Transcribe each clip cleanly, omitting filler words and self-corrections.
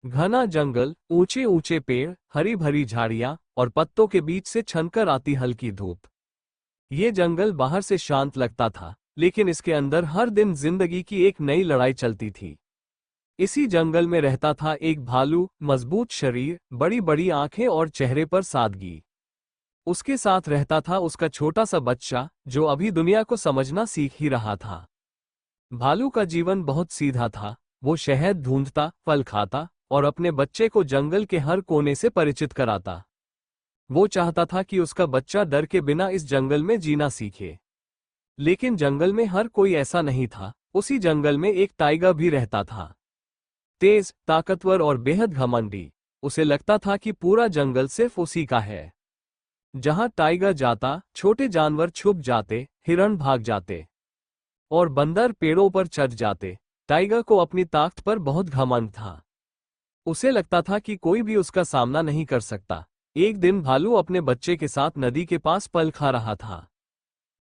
घना जंगल, ऊंचे ऊंचे पेड़, हरी भरी झाड़ियां और पत्तों के बीच से छनकर आती हल्की धूप। ये जंगल बाहर से शांत लगता था, लेकिन इसके अंदर हर दिन जिंदगी की एक नई लड़ाई चलती थी। इसी जंगल में रहता था एक भालू, मजबूत शरीर, बड़ी बड़ी आंखें और चेहरे पर सादगी। उसके साथ रहता था उसका छोटा सा बच्चा, जो अभी दुनिया को समझना सीख ही रहा था। भालू का जीवन बहुत सीधा था। वो शहद ढूंढता, फल खाता और अपने बच्चे को जंगल के हर कोने से परिचित कराता। वो चाहता था कि उसका बच्चा डर के बिना इस जंगल में जीना सीखे। लेकिन जंगल में हर कोई ऐसा नहीं था। उसी जंगल में एक टाइगर भी रहता था, तेज, ताकतवर और बेहद घमंडी। उसे लगता था कि पूरा जंगल सिर्फ उसी का है। जहां टाइगर जाता, छोटे जानवर छुप जाते, हिरण भाग जाते और बंदर पेड़ों पर चढ़ जाते। टाइगर को अपनी ताकत पर बहुत घमंड था। उसे लगता था कि कोई भी उसका सामना नहीं कर सकता। एक दिन भालू अपने बच्चे के साथ नदी के पास पल खा रहा था।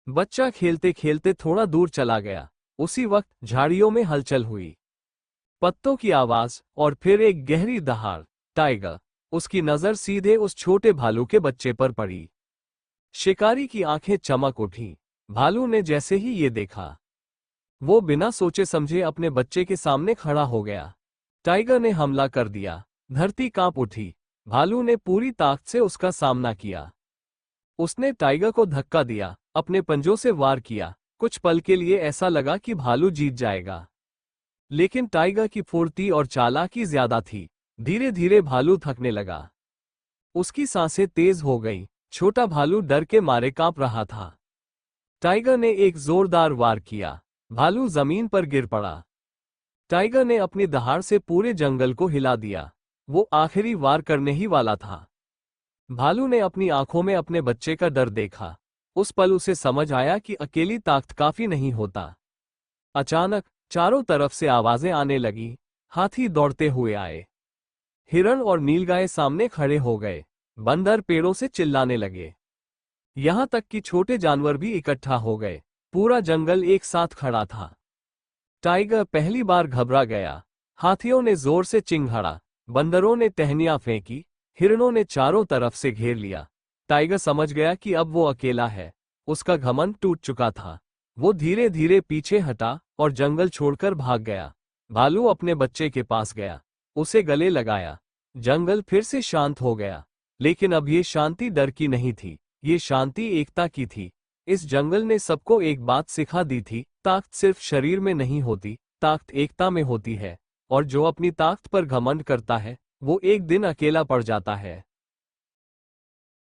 बच्चा खेलते खेलते थोड़ा दूर चला गया। उसी वक्त झाड़ियों में हलचल हुई, पत्तों की आवाज और फिर एक गहरी दहाड़। टाइगर, उसकी नजर सीधे उस छोटे भालू के बच्चे पर पड़ी। शिकारी की आंखें चमक उठी। भालू ने जैसे ही ये देखा, वो बिना सोचे समझे अपने बच्चे के सामने खड़ा हो गया। टाइगर ने हमला कर दिया। धरती कांप उठी। भालू ने पूरी ताकत से उसका सामना किया। उसने टाइगर को धक्का दिया, अपने पंजों से वार किया। कुछ पल के लिए ऐसा लगा कि भालू जीत जाएगा, लेकिन टाइगर की फुर्ती और चालाकी ज्यादा थी। धीरे धीरे भालू थकने लगा। उसकी सांसें तेज हो गईं। छोटा भालू डर के मारे कांप रहा था। टाइगर ने एक जोरदार वार किया। भालू जमीन पर गिर पड़ा। टाइगर ने अपनी दहाड़ से पूरे जंगल को हिला दिया। वो आखिरी वार करने ही वाला था। भालू ने अपनी आंखों में अपने बच्चे का डर देखा। उस पल उसे समझ आया कि अकेली ताकत काफी नहीं होता। अचानक चारों तरफ से आवाजें आने लगी। हाथी दौड़ते हुए आए। हिरण और नीलगाय सामने खड़े हो गए। बंदर पेड़ों से चिल्लाने लगे। यहां तक कि छोटे जानवर भी इकट्ठा हो गए। पूरा जंगल एक साथ खड़ा था। टाइगर पहली बार घबरा गया। हाथियों ने जोर से चिंघाड़ा, बंदरों ने टहनियां फेंकी, हिरणों ने चारों तरफ से घेर लिया। टाइगर समझ गया कि अब वो अकेला है। उसका घमंड टूट चुका था। वो धीरे धीरे पीछे हटा और जंगल छोड़कर भाग गया। भालू अपने बच्चे के पास गया, उसे गले लगाया। जंगल फिर से शांत हो गया, लेकिन अब ये शांति डर की नहीं थी, ये शांति एकता की थी। इस जंगल ने सबको एक बात सिखा दी थी, ताकत सिर्फ शरीर में नहीं होती, ताकत एकता में होती है। और जो अपनी ताकत पर घमंड करता है, वो एक दिन अकेला पड़ जाता है।